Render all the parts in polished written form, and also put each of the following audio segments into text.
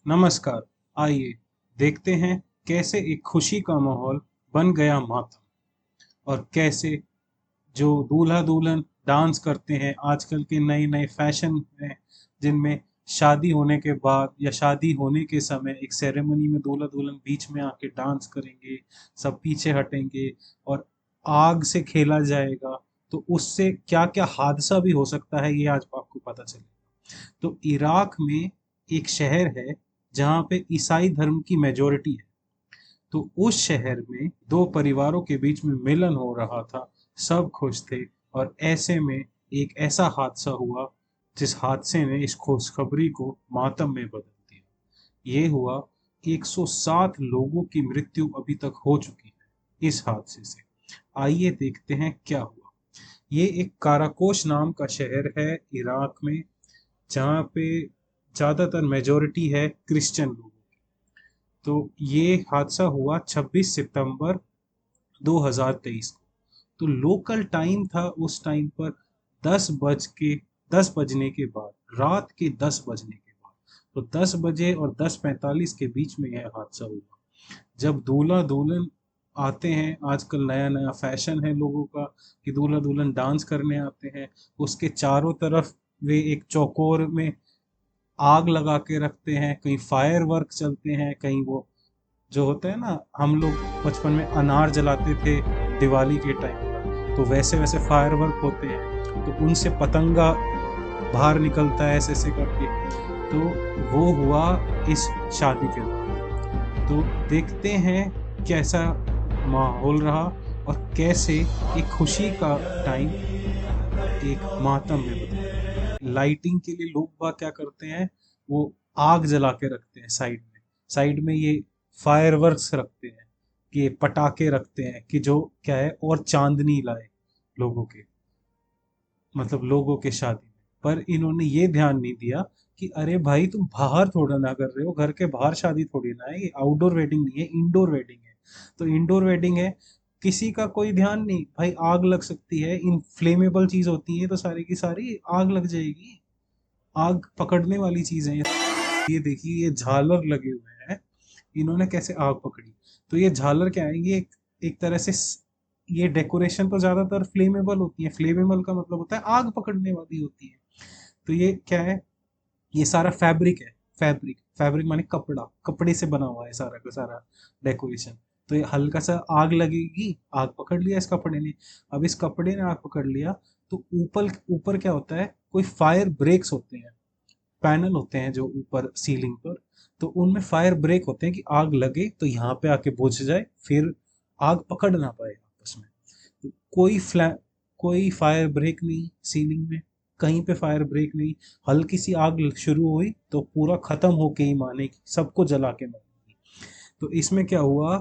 नमस्कार। आइए देखते हैं कैसे एक खुशी का माहौल बन गया मातम, और कैसे जो दूल्हा दुल्हन डांस करते हैं आजकल के नए नए फैशन में, जिनमें शादी होने के बाद या शादी होने के समय एक सेरेमनी में दूल्हा दुल्हन बीच में आके डांस करेंगे, सब पीछे हटेंगे और आग से खेला जाएगा। तो उससे क्या क्या हादसा भी हो सकता है ये आज आपको पता चलेगा। तो इराक में एक शहर है जहाँ पे ईसाई धर्म की मेजोरिटी है। तो उस शहर में दो परिवारों के बीच में मिलन हो रहा था, सब खुश थे, और ऐसे में एक ऐसा हादसा हुआ जिस हादसे ने इस खुशखबरी को मातम में बदल दिया। ये हुआ, 107 लोगों की मृत्यु अभी तक हो चुकी है इस हादसे से। आइए देखते हैं क्या हुआ। ये एक काराकोश नाम का शहर है इराक में, जहाँ पे ज़्यादातर मेजोरिटी है क्रिश्चियन लोगों की। तो ये हादसा हुआ 26 सितंबर 2023 को। तो लोकल टाइम था उस टाइम पर 10 बज के 10 बजने के बाद, रात के 10 बजने के बाद। तो 10 बजे और 10:45 के बीच में यह हादसा हुआ। जब दूल्हा दुल्हन आते हैं, आजकल नया नया फैशन है लोगों का कि दूल्हा दुल्हन डांस करने आते हैं, उसके चारों तरफ वे एक चौकोर में आग लगा के रखते हैं, कहीं फायर वर्क चलते हैं, कहीं वो जो होता है ना, हम लोग बचपन में अनार जलाते थे दिवाली के टाइम पर, तो वैसे वैसे फायर वर्क होते हैं, तो उनसे पतंगा बाहर निकलता है ऐसे ऐसे करके। तो वो हुआ इस शादी के बाद। तो देखते हैं कैसा माहौल रहा और कैसे एक खुशी का टाइम एक मातम में बदला। लाइटिंग के लिए लोग बाग क्या करते हैं, वो आग जला के रखते हैं साइड में ये फायरवर्क्स रखते हैं, कि ये पटाखे रखते हैं कि जो क्या है और चांदनी लाए लोगों के, मतलब लोगों के शादी में। पर इन्होंने ये ध्यान नहीं दिया कि अरे भाई तुम बाहर थोड़ा ना कर रहे हो, घर के बाहर शादी थोड़ी ना है, ये आउटडोर वेडिंग नहीं है, इंडोर वेडिंग है। तो इंडोर वेडिंग है, किसी का कोई ध्यान नहीं भाई, आग लग सकती है, इनफ्लेमेबल चीज होती है तो सारी की सारी आग लग जाएगी, आग पकड़ने वाली चीज है ये देखिए, ये झालर लगे हुए हैं, इन्होंने कैसे आग पकड़ी। तो ये झालर क्या है, ये एक तरह से ये डेकोरेशन तो ज्यादातर फ्लेमेबल होती है, फ्लेमेबल का मतलब होता है आग पकड़ने वाली होती है। तो ये क्या है, ये सारा फैब्रिक है, फैब्रिक फैब्रिक माने कपड़ा, कपड़े से बना हुआ है सारा का सारा डेकोरेशन। तो ये हल्का सा आग लगेगी, आग पकड़ लिया इस कपड़े ने। अब इस कपड़े ने आग पकड़ लिया, तो ऊपर ऊपर क्या होता है, कोई फायर ब्रेक्स होते हैं, पैनल होते हैं जो ऊपर सीलिंग पर, तो उनमें फायर ब्रेक होते हैं कि आग लगे तो यहाँ पे आके बुझ जाए, फिर आग पकड़ ना पाए आपस में। तो कोई फायर ब्रेक नहीं सीलिंग में, कहीं पे फायर ब्रेक नहीं। हल्की सी आग शुरू हुई तो पूरा खत्म होके ही माने कि सबको जला के मारेगी। तो इसमें क्या हुआ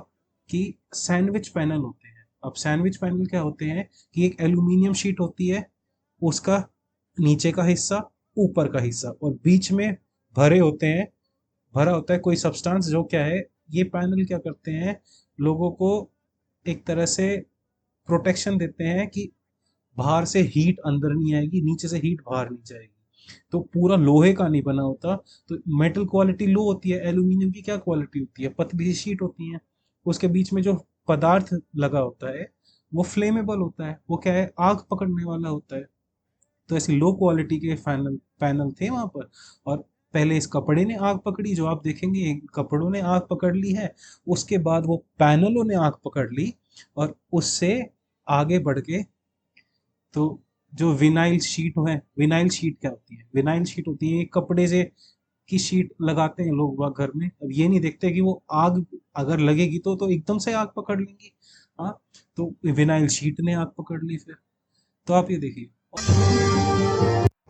कि सैंडविच पैनल होते हैं। अब सैंडविच पैनल क्या होते हैं कि एक एल्यूमिनियम शीट होती है, उसका नीचे का हिस्सा, ऊपर का हिस्सा, और बीच में भरे होते हैं, भरा होता है कोई सब्सटेंस, जो क्या है, ये पैनल क्या करते हैं, लोगों को एक तरह से प्रोटेक्शन देते हैं कि बाहर से हीट अंदर नहीं आएगी, नीचे से हीट बाहर नहीं जाएगी। तो पूरा लोहे का नहीं बना होता, तो मेटल क्वालिटी लो होती है, एल्यूमिनियम की क्या क्वालिटी होती है, पतली सी शीट होती है। उसके बीच में जो पदार्थ लगा होता है वो फ्लेमेबल होता है, वो क्या है, आग पकड़ने वाला होता है। तो ऐसी लो क्वालिटी के पैनल पैनल थे वहां पर। और पहले इस कपड़े ने आग पकड़ी, जो आप देखेंगे कपड़ों ने आग पकड़ ली है, उसके बाद वो पैनलों ने आग पकड़ ली, और उससे आगे बढ़ के तो जो विनाइल शीट है, विनाइल शीट क्या होती है, विनाइल शीट होती है एक कपड़े से की शीट लगाते हैं लोग वहाँ घर में। अब ये नहीं देखते कि वो आग अगर लगेगी तो एकदम से आग पकड़ लेंगी। हाँ, तो विनाइल शीट ने आग पकड़ ली फिर। तो आप ये देखिए,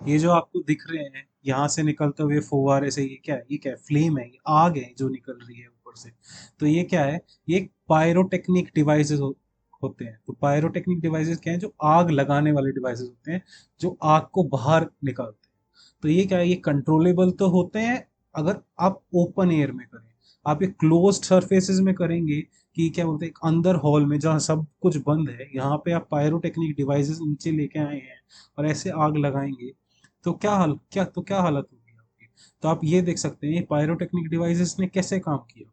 ये जो आपको दिख रहे हैं यहाँ से निकलते हुए फुवारे से, ये क्या है, ये क्या है, फ्लेम है, ये आग है जो निकल रही है ऊपर से। तो ये क्या है, ये पायरोटेक्निक डिवाइसेस होते हैं। तो पायरोटेक्निक डिवाइसेस क्या है, जो आग लगाने वाले डिवाइसेस होते हैं, जो आग को बाहर निकालते हैं। तो ये क्या है, ये कंट्रोलेबल तो होते हैं अगर आप ओपन एयर में करें। आप ये क्लोज्ड सरफेसेस में करेंगे, कि क्या बोलते हैं, एक अंदर हॉल में जहाँ सब कुछ बंद है, यहाँ पे आप पायरोटेक्निक डिवाइसेस नीचे लेके आए हैं और ऐसे आग लगाएंगे, तो क्या हालत होगी आपकी। तो आप ये देख सकते हैं पायरोटेक्निक डिवाइसेस ने कैसे काम किया।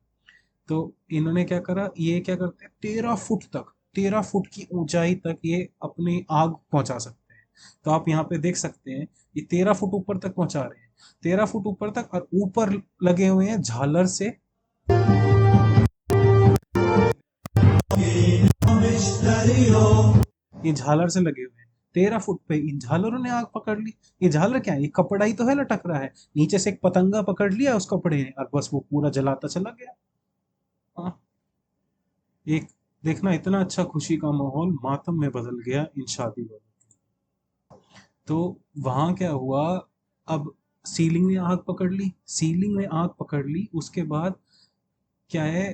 तो इन्होंने क्या करा, ये क्या करते हैं 13 फुट तक, 13 फुट की ऊंचाई तक ये अपनी आग पहुंचा सकते हैं। तो आप यहाँ पे देख सकते हैं ये 13 फुट ऊपर तक पहुंचा रहे हैं, 13 फुट ऊपर तक, और ऊपर लगे हुए हैं झालर से, ये झालर से लगे हुए हैं 13 फुट पे। इन झालरों ने आग पकड़ ली। ये झालर क्या है, ये कपड़ा ही तो है लटक रहा है, नीचे से एक पतंगा पकड़ लिया उस कपड़े ने और बस वो पूरा जलाता चला गया। हाँ, एक देखना इतना अच्छा खुशी का माहौल मातम में बदल गया इन शादी वालों। तो वहां क्या हुआ, अब सीलिंग में आग पकड़ ली, सीलिंग में आग पकड़ ली, उसके बाद क्या है,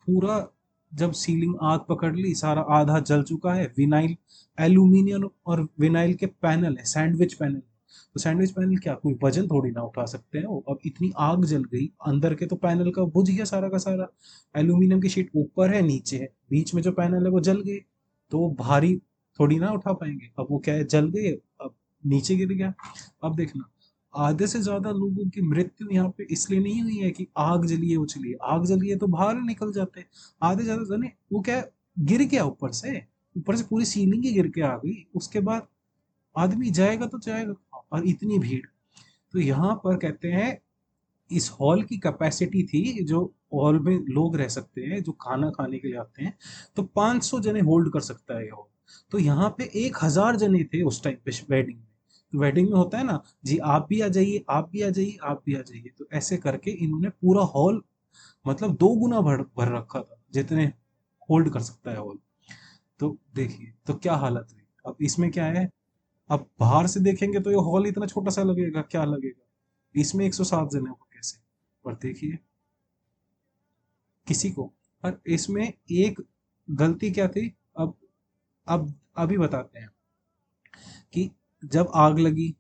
पूरा जब सीलिंग आग पकड़ ली, सारा आधा जल चुका है। विनाइल, एल्यूमिनियम और विनाइल के पैनल है, सैंडविच पैनल। तो सैंडविच पैनल क्या कोई वजन थोड़ी ना उठा सकते हैं वो। अब इतनी आग जल गई, अंदर के तो पैनल का बुझ गया सारा का सारा। एल्यूमिनियम की शीट ऊपर है, नीचे है, बीच में जो पैनल है वो जल गए। तो वो भारी थोड़ी ना उठा पाएंगे। अब वो क्या है, जल गए, अब नीचे गिर गया। अब देखना, आधे से ज्यादा लोगों की मृत्यु यहाँ पे इसलिए नहीं हुई है कि आग जली है उछली, आग जली है तो बाहर निकल जाते। आधे ज्यादा जने वो क्या है, गिर गया ऊपर से, ऊपर से पूरी सीलिंग ही गिर के आ गई। उसके बाद आदमी जाएगा तो जाएगा कहाँ? और इतनी भीड़। तो यहाँ पर कहते हैं इस हॉल की कैपेसिटी थी, जो हॉल में लोग रह सकते हैं जो खाना खाने के लिए आते हैं, तो 500 जने होल्ड कर सकता है ये हॉल। तो यहाँ पे 1000 जने थे उस टाइम पे वेडिंग में। तो वेडिंग में होता है ना जी, आप भी आ जाइए, आप भी आ जाइए, आप भी आ जाइए, तो ऐसे करके इन्होंने पूरा हॉल मतलब 2 गुना भर भर रखा था जितने होल्ड कर सकता है हॉल। तो देखिए तो क्या हालत हुई। अब इसमें क्या है, अब बाहर से देखेंगे तो ये हॉल इतना छोटा सा लगेगा, क्या लगेगा, इसमें 107 जने को कैसे। पर देखिए किसी को, पर इसमें एक गलती क्या थी, अब अब अभी बताते हैं कि जब आग लगी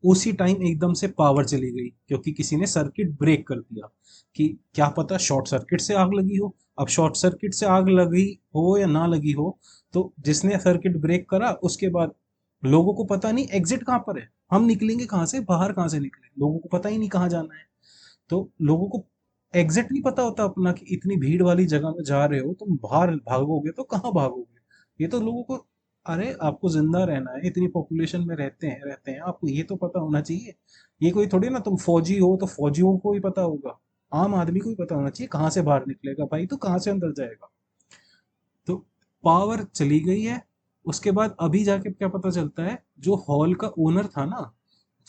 उसी टाइम एकदम से पावर चली गई, क्योंकि किसी ने सर्किट ब्रेक कर दिया। कि क्या पता शॉर्ट सर्किट से आग लगी हो। अब शॉर्ट सर्किट से आग लगी हो या ना लगी हो, तो जिसने सर्किट ब्रेक करा उसके बाद लोगों को पता नहीं एग्जिट कहाँ पर है, हम निकलेंगे कहाँ से, बाहर कहाँ से निकले, लोगों को पता ही नहीं कहाँ जाना है। तो लोगों को एग्जिट नहीं पता होता अपना, कि इतनी भीड़ वाली जगह में जा रहे हो तुम, बाहर भागोगे तो कहाँ भागोगे। ये तो लोगों को, अरे आपको जिंदा रहना है, इतनी पॉपुलेशन में रहते हैं आपको ये तो पता होना चाहिए। ये कोई थोड़ी ना, तुम फौजी हो तो फौजियों को ही पता होगा, आम आदमी को ही पता होना चाहिए कहाँ से बाहर निकलेगा भाई, तो कहाँ से अंदर जाएगा। तो पावर चली गई है। उसके बाद अभी जाके क्या पता चलता है, जो हॉल का ओनर था ना,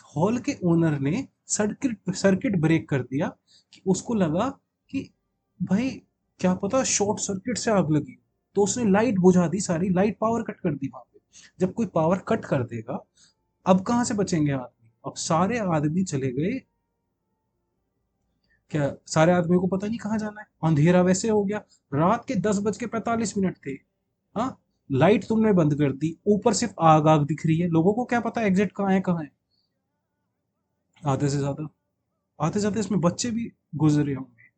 हॉल के ओनर ने सर्किट सर्किट ब्रेक कर दिया। कि उसको लगा कि भाई क्या पता शॉर्ट सर्किट से आग लगी, तो उसने लाइट बुझा दी, सारी लाइट पावर कट कर दी वहां पे। जब कोई पावर कट कर देगा, अब कहाँ से बचेंगे आदमी, अब सारे आदमी चले गए। क्या सारे आदमियों को पता नहीं कहाँ जाना है, अंधेरा वैसे हो गया, रात के 10:45 थे। हाँ, लाइट तुमने बंद कर दी, ऊपर सिर्फ आग आग दिख रही है, लोगों को क्या पता एग्जिट कहाँ है कहाँ है। आधे से ज्यादा, आते जाते इसमें बच्चे भी गुजरे होंगे।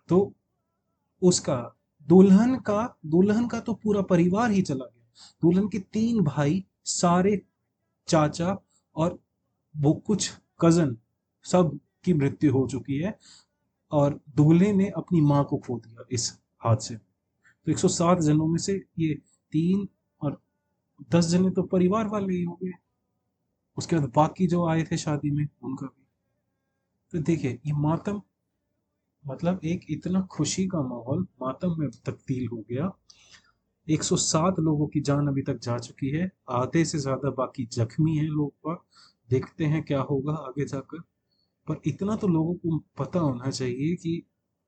तो उसका, दुल्हन का तो पूरा परिवार ही चला गया। दुल्हन के 3 भाई, सारे चाचा और वो कुछ कजन, सब की मृत्यु हो चुकी है। और दूल्हे ने अपनी माँ को खो दिया इस हादसे में। तो 107 जनों में से ये 3 और 10 जने तो परिवार वाले ही हो गए। उसके बाद बाकी जो आए थे शादी में उनका भी। तो देखिए ये मातम, मतलब एक इतना खुशी का माहौल मातम में तब्दील हो गया। 107 लोगों की जान अभी तक जा चुकी है, आधे से ज्यादा बाकी जख्मी हैं लोग पर। देखते हैं क्या होगा आगे जाकर। पर इतना तो लोगों को पता होना चाहिए कि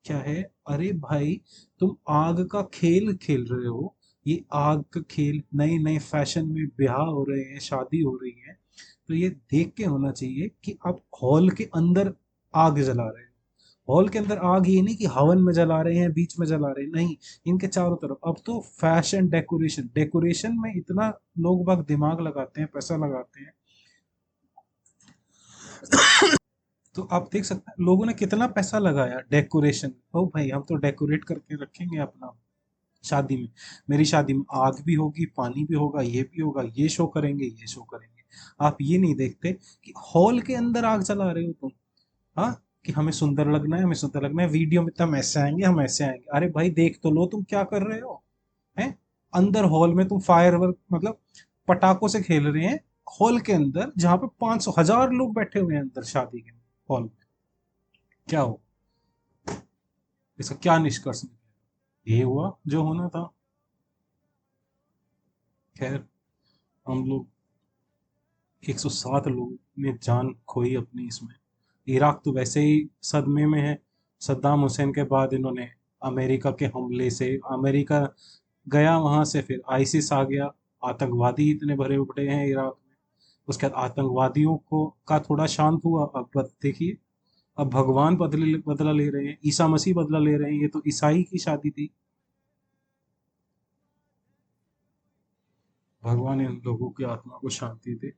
क्या है, अरे भाई तुम आग का खेल खेल रहे हो। ये आग का खेल, नए नए फैशन में ब्याह हो रहे हैं, शादी हो रही है, तो ये देख के होना चाहिए कि आप हॉल के अंदर आग जला रहे हो। हॉल के अंदर आग ये नहीं कि हवन में जला रहे हैं, बीच में जला रहे हैं, नहीं, इनके चारों तरफ। अब तो फैशन, डेकोरेशन, डेकोरेशन में इतना लोग बाग दिमाग लगाते हैं, पैसा लगाते हैं। तो आप देख सकते हैं लोगों ने कितना पैसा लगाया डेकोरेशन। ओ भाई हम तो डेकोरेट करके रखेंगे अपना शादी में, मेरी शादी में आग भी होगी, पानी भी होगा, ये भी होगा, ये शो करेंगे, ये शो करेंगे। आप ये नहीं देखते कि हॉल के अंदर आग जला रहे हो तुम। हाँ, कि हमें सुंदर लगना है, हमें सुंदर लगना है, वीडियो में तो हम ऐसे आएंगे, हम ऐसे आएंगे। अरे भाई देख तो लो तुम क्या कर रहे हो। हैं, अंदर हॉल में तुम फायरवर्क मतलब पटाखों से खेल रहे हैं, हॉल के अंदर जहाँ पे 500 1000 लोग बैठे हुए हैं अंदर शादी के हॉल में। क्या हो, इसका क्या निष्कर्ष निकलेगा? ये हुआ जो होना था। खैर, हम लोग 107 लोग ने जान खोई अपनी इसमें। इराक तो वैसे ही सदमे में है। सद्दाम हुसैन के बाद इन्होंने अमेरिका के हमले से, अमेरिका गया वहां से, फिर आईसिस आ गया। आतंकवादी इतने भरे पड़े हैं इराक में। उसके बाद आतंकवादियों को का थोड़ा शांत हुआ। अब देखिए, अब भगवान बदला ले रहे हैं, ईसा मसीह बदला ले रहे हैं। ये तो ईसाई की शादी थी। भगवान इन लोगों की आत्मा को शांति दे।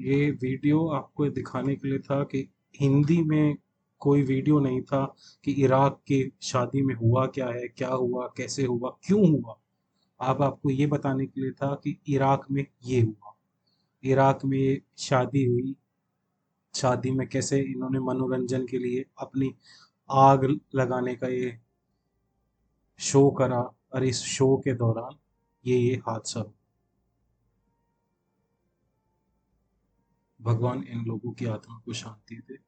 ये वीडियो आपको दिखाने के लिए था कि हिंदी में कोई वीडियो नहीं था कि इराक की शादी में हुआ क्या है, क्या हुआ, कैसे हुआ, क्यों हुआ। अब आपको ये बताने के लिए था कि इराक में ये हुआ। इराक में ये शादी हुई। शादी में कैसे इन्होंने मनोरंजन के लिए अपनी आग लगाने का ये शो करा, और इस शो के दौरान ये हादसा हुआ। भगवान इन लोगों की आत्मा को शांति दे।